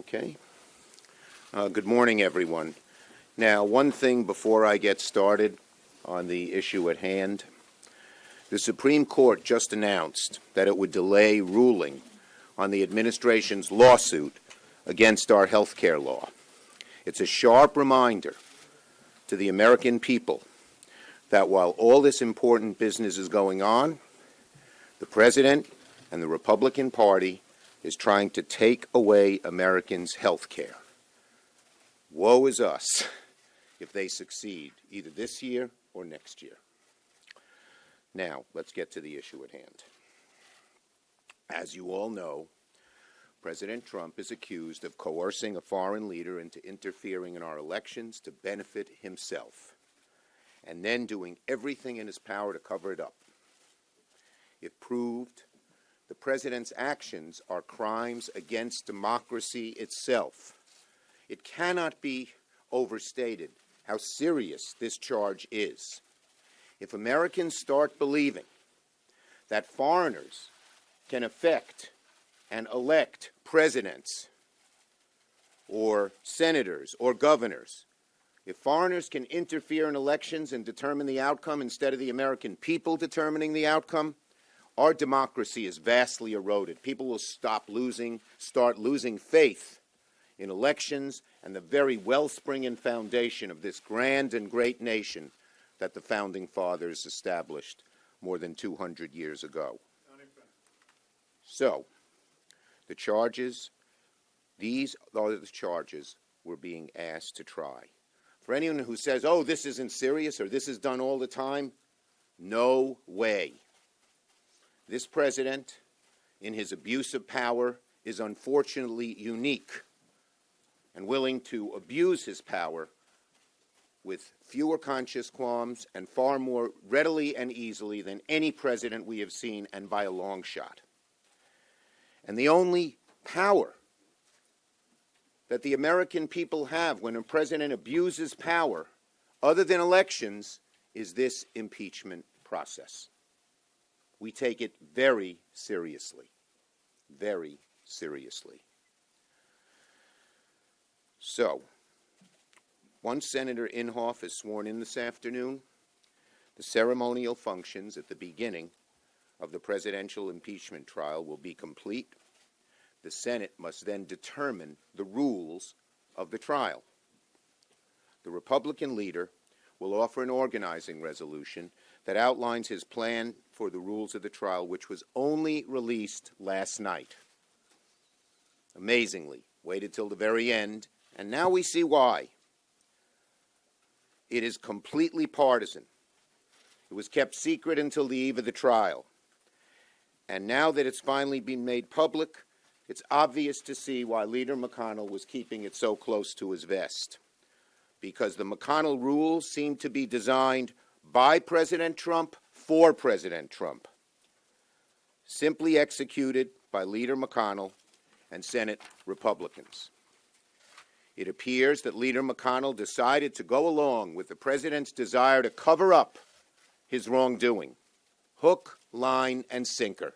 Okay. Good morning, everyone. Now, one thing before I get started on the issue at hand. The Supreme Court just announced that it would delay ruling on the administration's lawsuit against our health care law. It's a sharp reminder to the American people that while all this important business is going on, the President and the Republican Party is trying to take away Americans' health care. Woe is us if they succeed, either this year or next year. Now, let's get to the issue at hand. As you all know, President Trump is accused of coercing a foreign leader into interfering in our elections to benefit himself, and then doing everything in his power to cover it up. If proved, the president's actions are crimes against democracy itself. It cannot be overstated how serious this charge is. If Americans start believing that foreigners can affect and elect presidents or senators or governors, if foreigners can interfere in elections and determine the outcome instead of the American people determining the outcome, our democracy is vastly eroded. People will start losing faith in elections and the very wellspring and foundation of this grand and great nation that the Founding Fathers established more than 200 years ago. So, the charges, these are the charges we're being asked to try. For anyone who says, oh, this isn't serious or this is done all the time, no way. This president, in his abuse of power, is unfortunately unique and willing to abuse his power with fewer conscious qualms and far more readily and easily than any president we have seen, and by a long shot. And the only power that the American people have when a president abuses power, other than elections, is this impeachment process. We take it very seriously, very seriously. So, once Senator Inhofe is sworn in this afternoon, the ceremonial functions at the beginning of the presidential impeachment trial will be complete. The Senate must then determine the rules of the trial. The Republican leader will offer an organizing resolution that outlines his plan for the rules of the trial, which was only released last night. Amazingly, waited till the very end, and now we see why. It is completely partisan. It was kept secret until the eve of the trial. And now that it's finally been made public, it's obvious to see why Leader McConnell was keeping it so close to his vest. Because the McConnell rules seem to be designed by President Trump for President Trump. Simply executed by Leader McConnell and Senate Republicans. It appears that Leader McConnell decided to go along with the president's desire to cover up his wrongdoing. Hook, line, and sinker.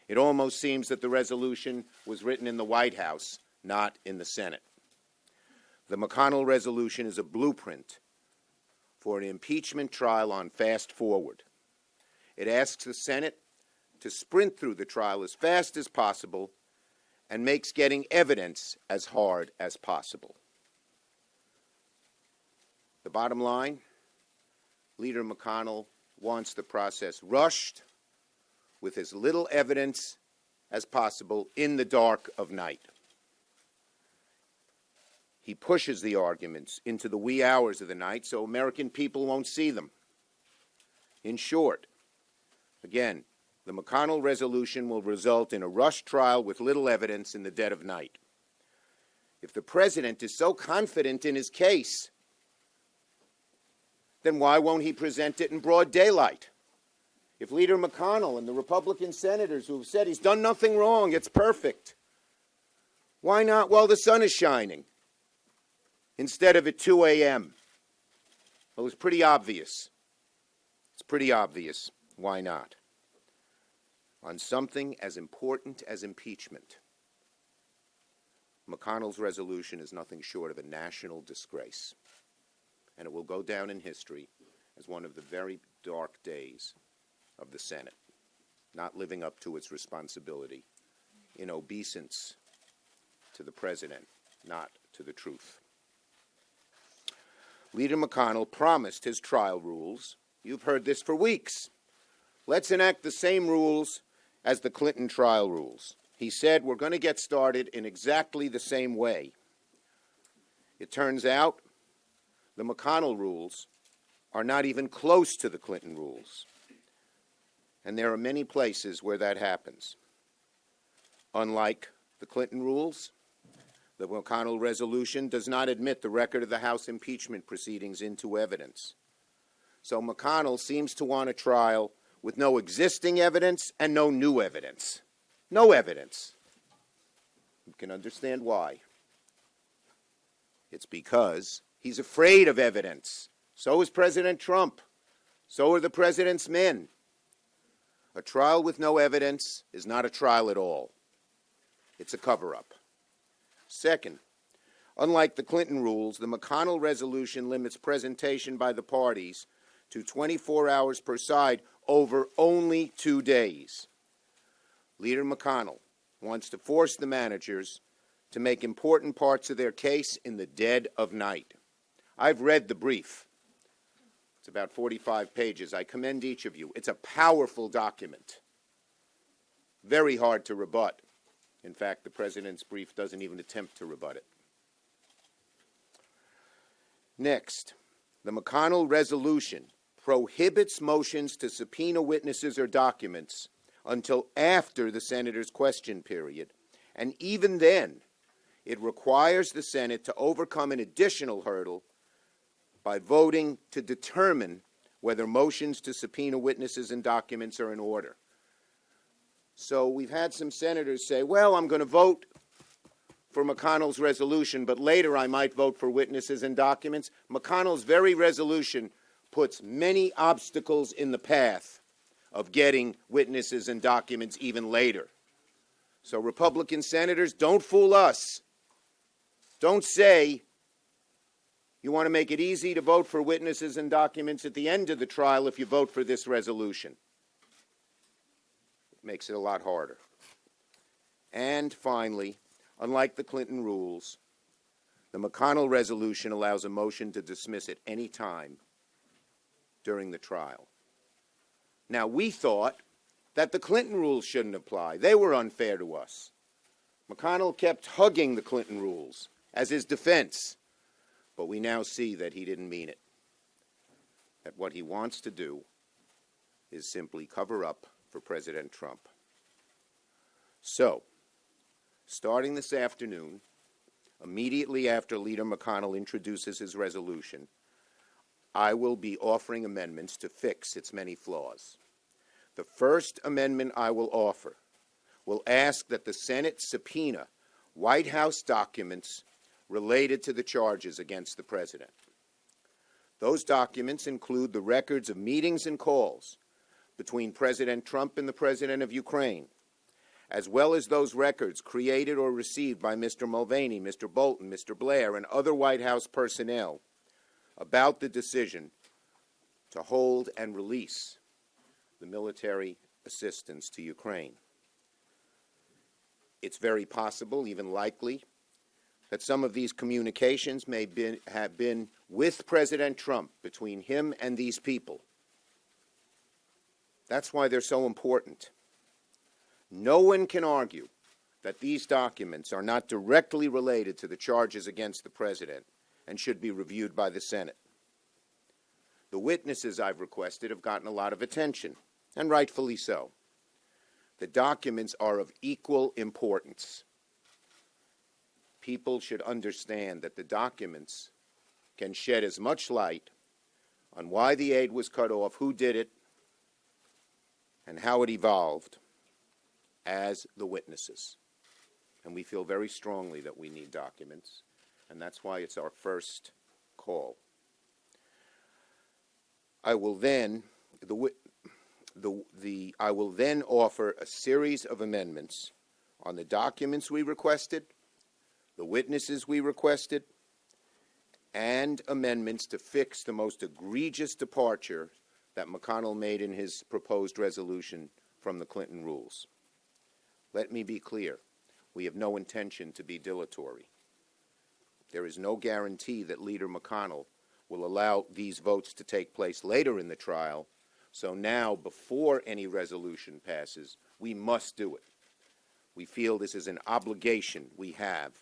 It almost seems that the resolution was written in the White House, not in the Senate. The McConnell resolution is a blueprint for an impeachment trial on fast forward. It asks the Senate to sprint through the trial as fast as possible and makes getting evidence as hard as possible. The bottom line, Leader McConnell wants the process rushed with as little evidence as possible in the dark of night. He pushes the arguments into the wee hours of the night so American people won't see them. In short, again, the McConnell resolution will result in a rushed trial with little evidence in the dead of night. If the president is so confident in his case, then why won't he present it in broad daylight? If Leader McConnell and the Republican senators who have said he's done nothing wrong, it's perfect, why not while the sun is shining instead of at 2 a.m.? Well, it's pretty obvious. It's pretty obvious. Why not? On something as important as impeachment, McConnell's resolution is nothing short of a national disgrace, and it will go down in history as one of the very dark days of the Senate, not living up to its responsibility in obeisance to the president, not to the truth. Leader McConnell promised his trial rules. You've heard this for weeks. Let's enact the same rules as the Clinton trial rules. He said we're going to get started in exactly the same way. It turns out the McConnell rules are not even close to the Clinton rules. And there are many places where that happens. Unlike the Clinton rules, the McConnell resolution does not admit the record of the House impeachment proceedings into evidence. So McConnell seems to want a trial with no existing evidence and no new evidence. No evidence. You can understand why. It's because he's afraid of evidence. So is President Trump. So are the president's men. A trial with no evidence is not a trial at all. It's a cover-up. Second, unlike the Clinton rules, the McConnell resolution limits presentation by the parties to 24 hours per side over only 2 days. Leader McConnell wants to force the managers to make important parts of their case in the dead of night. I've read the brief. It's about 45 pages. I commend each of you. It's a powerful document. Very hard to rebut. In fact, the president's brief doesn't even attempt to rebut it. Next, the McConnell resolution prohibits motions to subpoena witnesses or documents until after the senator's question period, and even then, it requires the Senate to overcome an additional hurdle by voting to determine whether motions to subpoena witnesses and documents are in order. So we've had some senators say, well, I'm going to vote for McConnell's resolution, but later I might vote for witnesses and documents. McConnell's very resolution puts many obstacles in the path of getting witnesses and documents even later. So Republican senators, don't fool us. Don't say you want to make it easy to vote for witnesses and documents at the end of the trial if you vote for this resolution. It makes it a lot harder. And finally, unlike the Clinton rules, the McConnell resolution allows a motion to dismiss at any time during the trial. Now, we thought that the Clinton rules shouldn't apply. They were unfair to us. McConnell kept hugging the Clinton rules as his defense, but we now see that he didn't mean it. That what he wants to do is simply cover up for President Trump. So, starting this afternoon, immediately after Leader McConnell introduces his resolution, I will be offering amendments to fix its many flaws. The first amendment I will offer will ask that the Senate subpoena White House documents related to the charges against the president. Those documents include the records of meetings and calls between President Trump and the President of Ukraine, as well as those records created or received by Mr. Mulvaney, Mr. Bolton, Mr. Blair, and other White House personnel about the decision to hold and release the military assistance to Ukraine. It's very possible, even likely, that some of these communications may have been with President Trump, between him and these people. That's why they're so important. No one can argue that these documents are not directly related to the charges against the president and should be reviewed by the Senate. The witnesses I've requested have gotten a lot of attention, and rightfully so. The documents are of equal importance. People should understand that the documents can shed as much light on why the aid was cut off, who did it, and how it evolved as the witnesses. And we feel very strongly that we need documents, and that's why it's our first call. I will then offer a series of amendments on the documents we requested, the witnesses we requested, and amendments to fix the most egregious departure that McConnell made in his proposed resolution from the Clinton rules. Let me be clear. We have no intention to be dilatory. There is no guarantee that Leader McConnell will allow these votes to take place later in the trial, so now, before any resolution passes, we must do it. We feel this is an obligation we have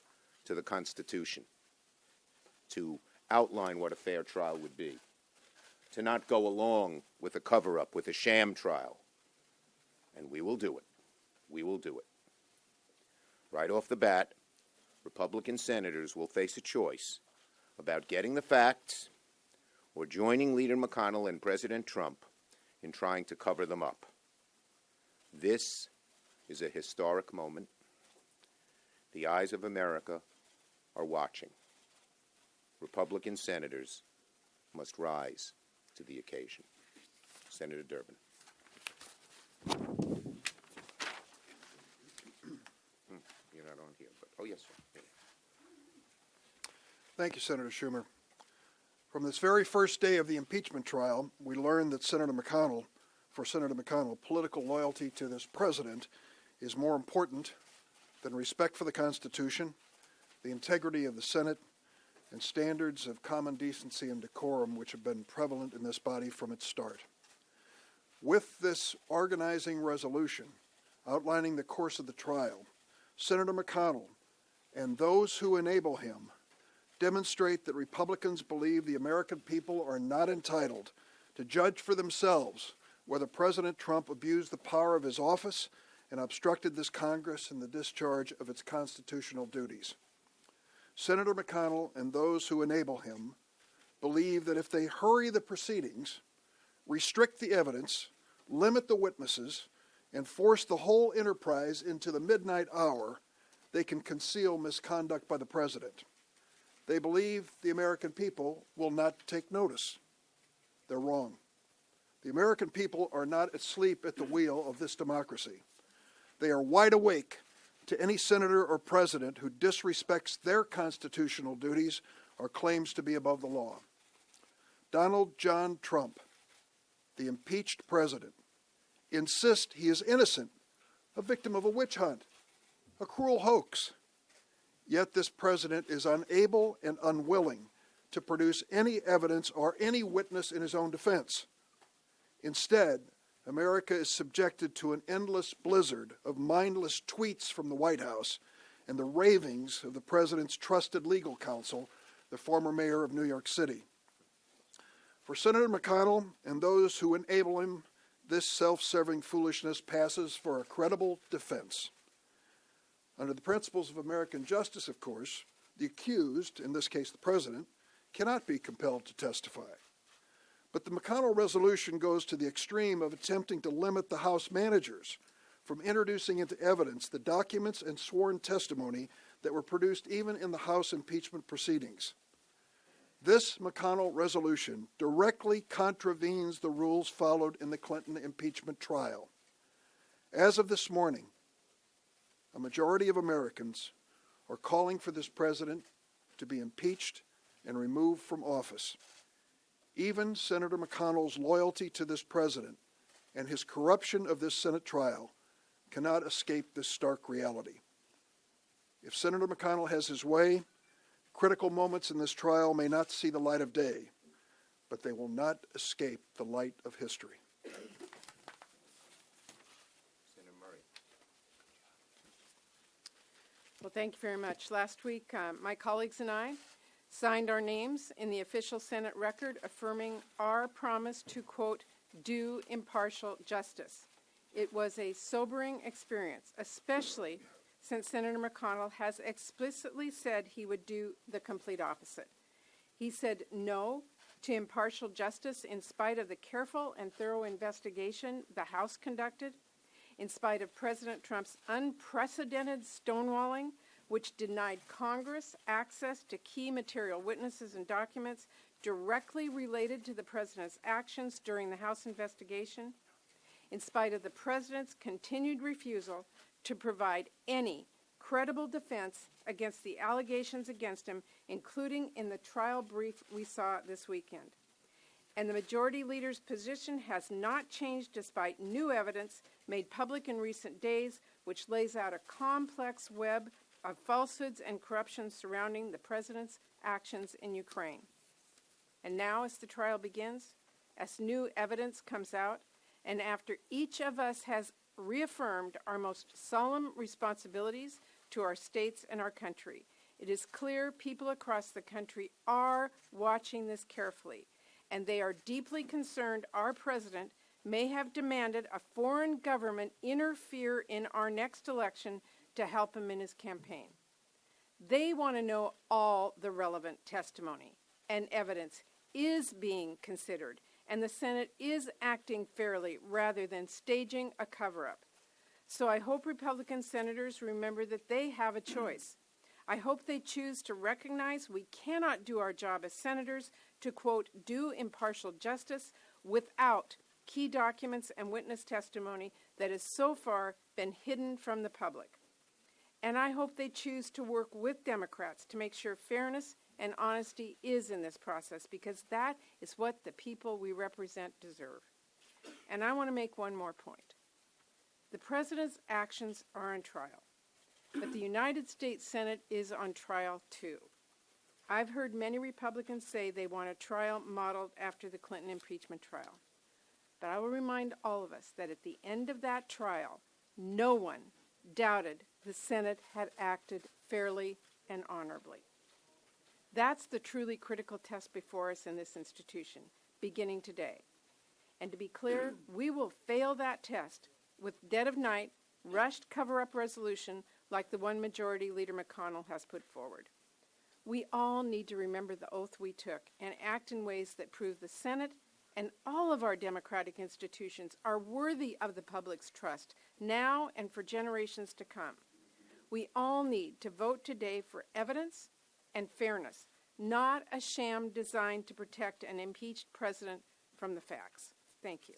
to the Constitution to outline what a fair trial would be, to not go along with a cover-up, with a sham trial. And we will do it. We will do it. Right off the bat, Republican senators will face a choice about getting the facts or joining Leader McConnell and President Trump in trying to cover them up. This is a historic moment. The eyes of America are watching. Republican senators must rise to the occasion. Senator Durbin. You're not on here, but oh yes, sir. Yeah. Thank you, Senator Schumer. From this very first day of the impeachment trial, we learned that for Senator McConnell, political loyalty to this president is more important than respect for the Constitution, the integrity of the Senate, and standards of common decency and decorum which have been prevalent in this body from its start. With this organizing resolution outlining the course of the trial, Senator McConnell and those who enable him demonstrate that Republicans believe the American people are not entitled to judge for themselves whether President Trump abused the power of his office and obstructed this Congress in the discharge of its constitutional duties. Senator McConnell and those who enable him believe that if they hurry the proceedings, restrict the evidence, limit the witnesses, and force the whole enterprise into the midnight hour, they can conceal misconduct by the president. They believe the American people will not take notice. They're wrong. The American people are not asleep at the wheel of this democracy. They are wide awake to any senator or president who disrespects their constitutional duties or claims to be above the law. Donald John Trump, the impeached president, insists he is innocent, a victim of a witch hunt, a cruel hoax. Yet this president is unable and unwilling to produce any evidence or any witness in his own defense. Instead, America is subjected to an endless blizzard of mindless tweets from the White House and the ravings of the president's trusted legal counsel, the former mayor of New York City. For Senator McConnell and those who enable him, this self-serving foolishness passes for a credible defense. Under the principles of American justice, of course, the accused, in this case the president, cannot be compelled to testify. But the McConnell resolution goes to the extreme of attempting to limit the House managers from introducing into evidence the documents and sworn testimony that were produced even in the House impeachment proceedings. This McConnell resolution directly contravenes the rules followed in the Clinton impeachment trial. As of this morning, a majority of Americans are calling for this president to be impeached and removed from office. Even Senator McConnell's loyalty to this president and his corruption of this Senate trial cannot escape this stark reality. If Senator McConnell has his way, critical moments in this trial may not see the light of day, but they will not escape the light of history. Well, thank you very much. Last week, my colleagues and I signed our names in the official Senate record affirming our promise to, quote, do impartial justice. It was a sobering experience, especially since Senator McConnell has explicitly said he would do the complete opposite. He said no to impartial justice in spite of the careful and thorough investigation the House conducted, in spite of President Trump's unprecedented stonewalling, which denied Congress access to key material witnesses and documents directly related to the president's actions during the House investigation, in spite of the president's continued refusal to provide any credible defense against the allegations against him, including in the trial brief we saw this weekend. And the majority leader's position has not changed despite new evidence made public in recent days, which lays out a complex web of falsehoods and corruption surrounding the president's actions in Ukraine. And now, as the trial begins, as new evidence comes out, and after each of us has reaffirmed our most solemn responsibilities to our states and our country, it is clear people across the country are watching this carefully, and they are deeply concerned our president may have demanded a foreign government interfere in our next election to help him in his campaign. They want to know all the relevant testimony and evidence is being considered, and the Senate is acting fairly rather than staging a cover-up. So I hope Republican senators remember that they have a choice. I hope they choose to recognize we cannot do our job as senators to, quote, do impartial justice without key documents and witness testimony that has so far been hidden from the public. And I hope they choose to work with Democrats to make sure fairness and honesty is in this process, because that is what the people we represent deserve. And I want to make one more point. The president's actions are on trial, but the United States Senate is on trial too. I've heard many Republicans say they want a trial modeled after the Clinton impeachment trial. But I will remind all of us that at the end of that trial, no one doubted the Senate had acted fairly and honorably. That's the truly critical test before us in this institution, beginning today. And to be clear, we will fail that test with dead of night, rushed cover-up resolution like the one Majority Leader McConnell has put forward. We all need to remember the oath we took and act in ways that prove the Senate and all of our democratic institutions are worthy of the public's trust now and for generations to come. We all need to vote today for evidence and fairness, not a sham designed to protect an impeached president from the facts. Thank you.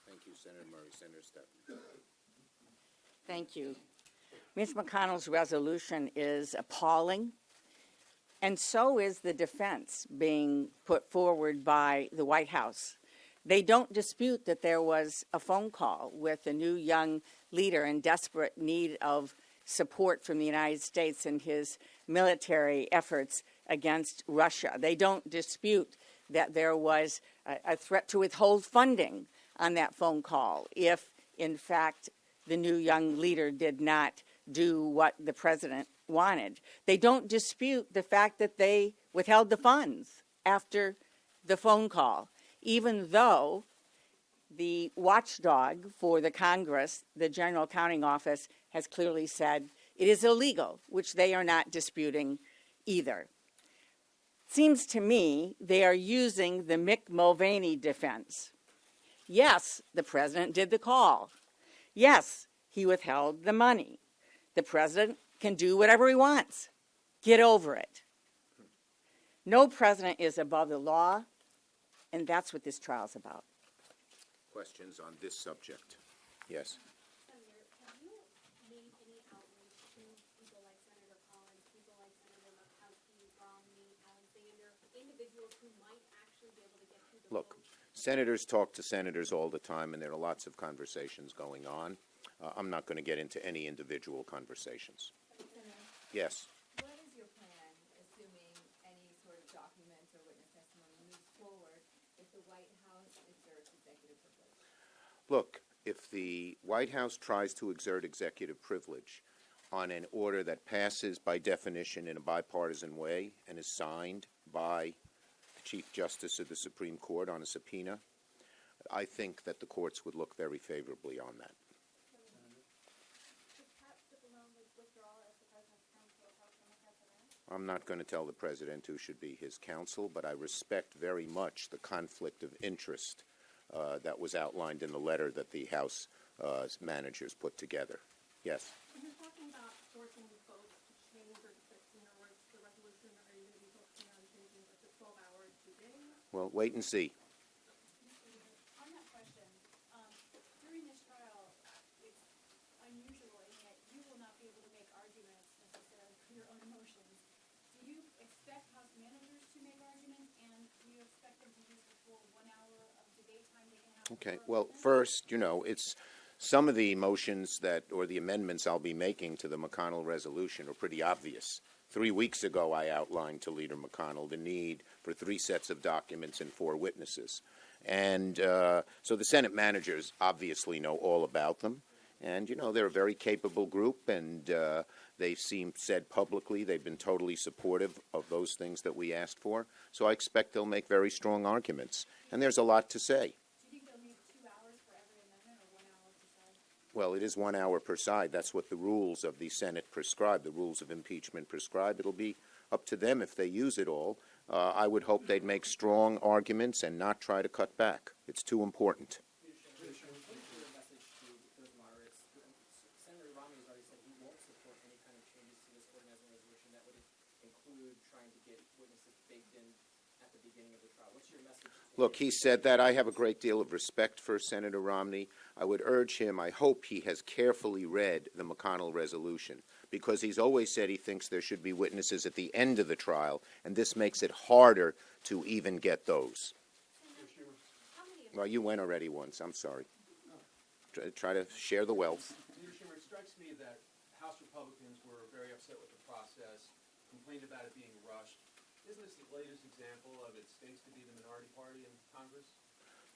Thank you, Senator Murray. Senator Stephan. Thank you. Mitch McConnell's resolution is appalling, and so is the defense being put forward by the White House. They don't dispute that there was a phone call with a new young leader in desperate need of support from the United States in his military efforts against Russia. They don't dispute that there was a threat to withhold funding on that phone call if, in fact, the new young leader did not do what the president wanted. They don't dispute the fact that they withheld the funds after the phone call, even though the watchdog for the Congress, the General Accounting Office, has clearly said it is illegal, which they are not disputing either. Seems to me they are using the Mick Mulvaney defense. Yes, the president did the call. Yes, he withheld the money. The president can do whatever he wants. Get over it. No president is above the law, and that's what this trial is about. Questions on this subject? Yes. Senator, have you made any outreach to people like Senator Collins, people like Senator Murkowski, Romney, Alexander, individuals who might actually be able to get through the Look, senators talk to senators all the time, and there are lots of conversations going on. I'm not going to get into any individual conversations. Yes. What is your plan, assuming any sort of documents or witness testimony moves forward, if the White House exerts executive privilege? Look, if the White House tries to exert executive privilege on an order that passes by definition in a bipartisan way and is signed by the Chief Justice of the Supreme Court on a subpoena, I think that the courts would look very favorably on that. I'm not going to tell the president who should be his counsel, but I respect very much the conflict of interest that was outlined in the letter that the House managers put together. Yes? You're talking about forcing folks to change or to fix, in other words, the resolution. Are you going to be focusing on changing it to 12 hours a day? Well, wait and see. On that question, during this trial, it's unusual in that you will not be able to make arguments 1 hour of debate time they can have. Okay, for well, them? first, it's some of the motions or the amendments I'll be making to the McConnell resolution are pretty obvious. 3 weeks ago, I outlined to Leader McConnell the need for 3 sets of documents and 4 witnesses. And so the Senate managers obviously know all about them. And, they're a very capable group, and they said publicly they've been totally supportive of those things that we asked for. So I expect they'll make very strong arguments. And there's a lot to say. Do you think they'll need 2 hours for every amendment or 1 hour per side? Well, it is 1 hour per side. That's what the rules of the Senate prescribe, the rules of impeachment prescribe. It'll be up to them if they use it all. I would hope they'd make strong arguments and not try to cut back. It's too important. Senator Romney has already said he won't support any kind of changes to this organizing resolution that would include trying to get witnesses baked in at the beginning of the trial. What's your message? Look, he said that. I have a great deal of respect for Senator Romney. I would urge him, I hope he has carefully read the McConnell resolution, because he's always said he thinks there should be witnesses at the end of the trial, and this makes it harder to even get those. How many Well, you went already once. I'm sorry. Try to share the wealth. Senator Schumer, it strikes me that House Republicans were very upset with the process, complained about it being rushed. Isn't this the latest example of it stinks to be the minority party in Congress?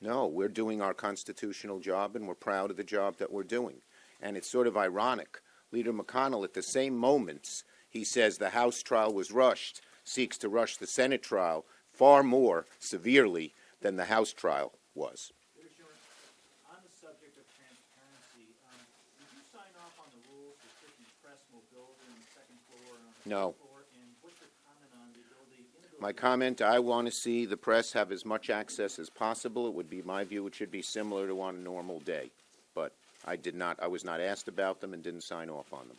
No, we're doing our constitutional job, and we're proud of the job that we're doing. And it's sort of ironic. Leader McConnell, at the same moments he says the House trial was rushed, seeks to rush the Senate trial far more severely than the House trial was. Senator Schumer, on the subject of transparency, did you sign off on the rules restricting press mobility on the second floor and on the No. first floor? And what's your comment on the inability? My comment, I want to see the press have as much access as possible. It would be my view it should be similar to on a normal day. But I was not asked about them and didn't sign off on them.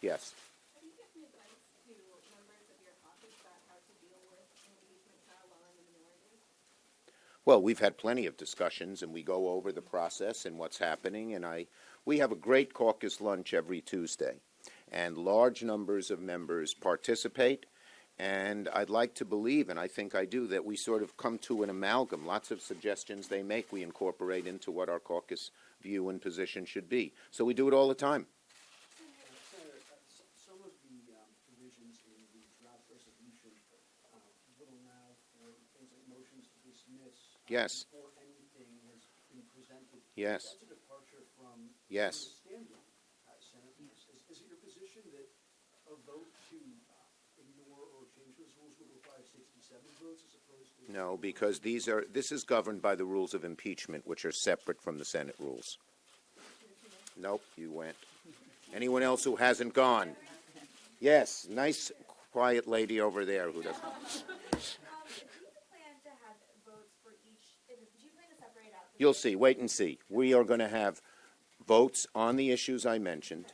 Yes. Have you given advice to members of your caucus about how to deal with an impeachment trial while in the minority? Well, we've had plenty of discussions, and we go over the process and what's happening. And we have a great caucus lunch every Tuesday, and large numbers of members participate. And I'd like to believe, and I think I do, that we sort of come to an amalgam. Lots of suggestions they make we incorporate into what our caucus view and position should be. So we do it all the time. Senator, some of the provisions in the draft resolution would allow for things like motions to dismiss Yes. before anything has been presented. Yes. That's a departure from Yes. the standing Senate. Is it your position that a vote to ignore or change those rules would require 67 votes as opposed to... No, because this is governed by the rules of impeachment, which are separate from the Senate rules. Nope, you went. Anyone else who hasn't gone? Yes, nice, quiet lady over there who doesn't. Do you plan to have votes for each, do you plan to separate out? You'll see. Wait and see. We are going to have votes on the issues I mentioned,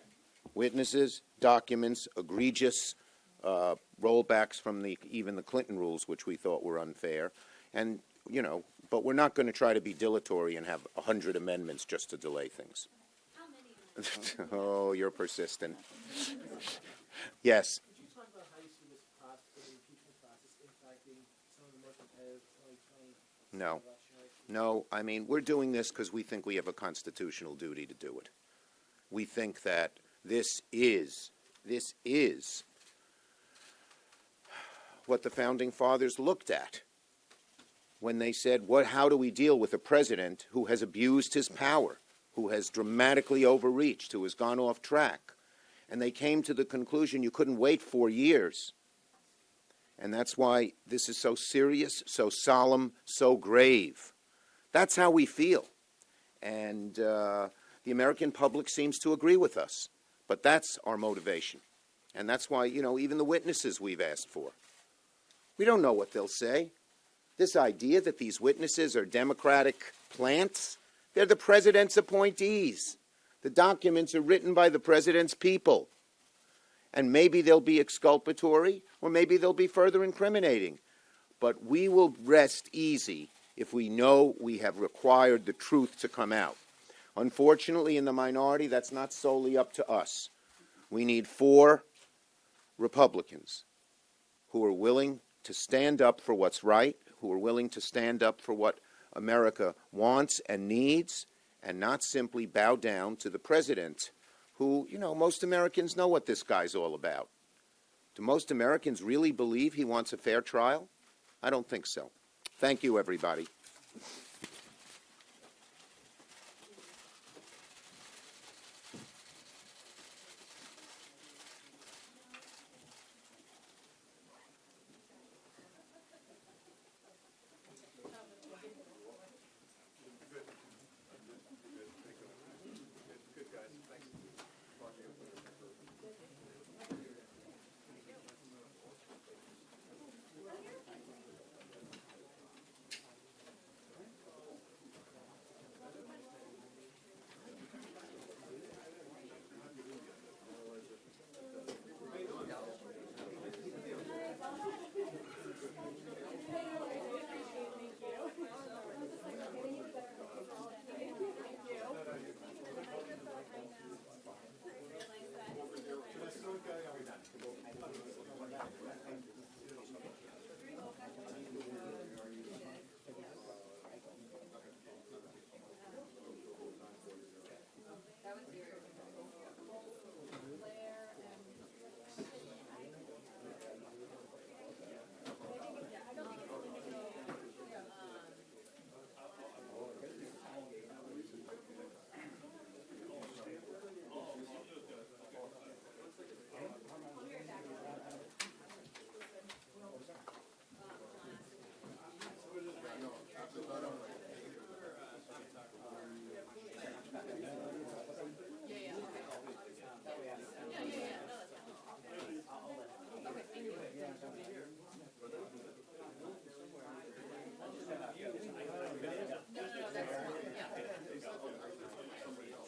witnesses, documents, egregious rollbacks from even the Clinton rules, which we thought were unfair, and but we're not going to try to be dilatory and have 100 amendments just to delay things. How many? Oh, you're persistent. Yes. Could you talk about how you see this process, the impeachment process, impacting some of the more competitive 2020 No. election races? No, I mean, we're doing this because we think we have a constitutional duty to do it. We think that this is what the Founding Fathers looked at when they said, how do we deal with a president who has abused his power, who has dramatically overreached, who has gone off track? And they came to the conclusion you couldn't wait 4 years. And that's why this is so serious, so solemn, so grave. That's how we feel. And the American public seems to agree with us. But that's our motivation. And that's why, even the witnesses we've asked for. We don't know what they'll say. This idea that these witnesses are Democratic plants, they're the president's appointees. The documents are written by the president's people. And maybe they'll be exculpatory, or maybe they'll be further incriminating. But we will rest easy if we know we have required the truth to come out. Unfortunately, in the minority, that's not solely up to us. We need 4 Republicans who are willing to stand up for what's right, who are willing to stand up for what America wants and needs and not simply bow down to the president, who, most Americans know what this guy's all about. Do most Americans really believe he wants a fair trial? I don't think so. Thank you, everybody.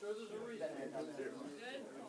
So there's a reason.